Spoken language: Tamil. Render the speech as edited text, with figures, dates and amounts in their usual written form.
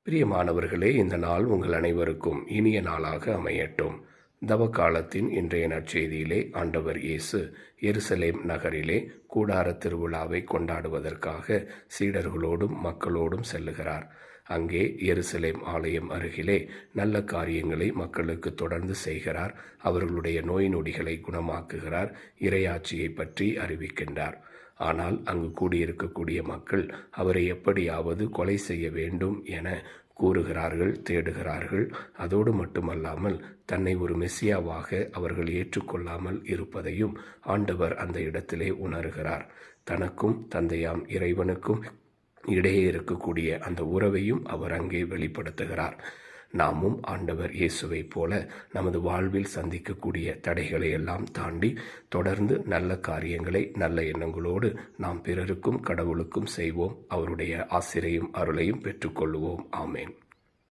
பிரியமானவர்களே, இந்த நாள் உங்கள் அனைவருக்கும் இனிய நாளாக அமையட்டும். தவக்காலத்தின் இன்றைய நற்செய்தியிலே ஆண்டவர் இயேசு எருசலேம் நகரிலே கூடார திருவிழாவை கொண்டாடுவதற்காக சீடர்களோடும் மக்களோடும் செல்லுகிறார். அங்கே எருசலேம் ஆலயம் அருகிலே நல்ல காரியங்களை மக்களுக்கு தொடர்ந்து செய்கிறார். அவர்களுடைய நோய் நொடிகளை குணமாக்குகிறார். இறையாட்சியை பற்றி அறிவிக்கின்றார். ஆனால் அங்கு கூடியிருக்கக்கூடிய மக்கள் அவரை எப்படியாவது கொலை செய்ய வேண்டும் என கூறுகிறார்கள், தேடுகிறார்கள். அதோடு மட்டுமல்லாமல் தன்னை ஒரு மெசியாவாக அவர்கள் ஏற்றுக்கொள்ளாமல் இருப்பதையும் ஆண்டவர் அந்த இடத்திலே உணர்கிறார். தனக்கும் தந்தையாம் இறைவனுக்கும் இடையே இருக்கக்கூடிய அந்த உறவையும் அவர் அங்கே வெளிப்படுத்துகிறார். நாமும் ஆண்டவர் இயேசுவை போல நமது வாழ்வில் சந்திக்கக்கூடிய தடைகளை எல்லாம் தாண்டி தொடர்ந்து நல்ல காரியங்களை நல்ல எண்ணங்களோடு நாம் பிறருக்கும் கடவுளுக்கும் செய்வோம். அவருடைய ஆசிரையும் அருளையும் பெற்றுக்கொள்வோம். ஆமேன்.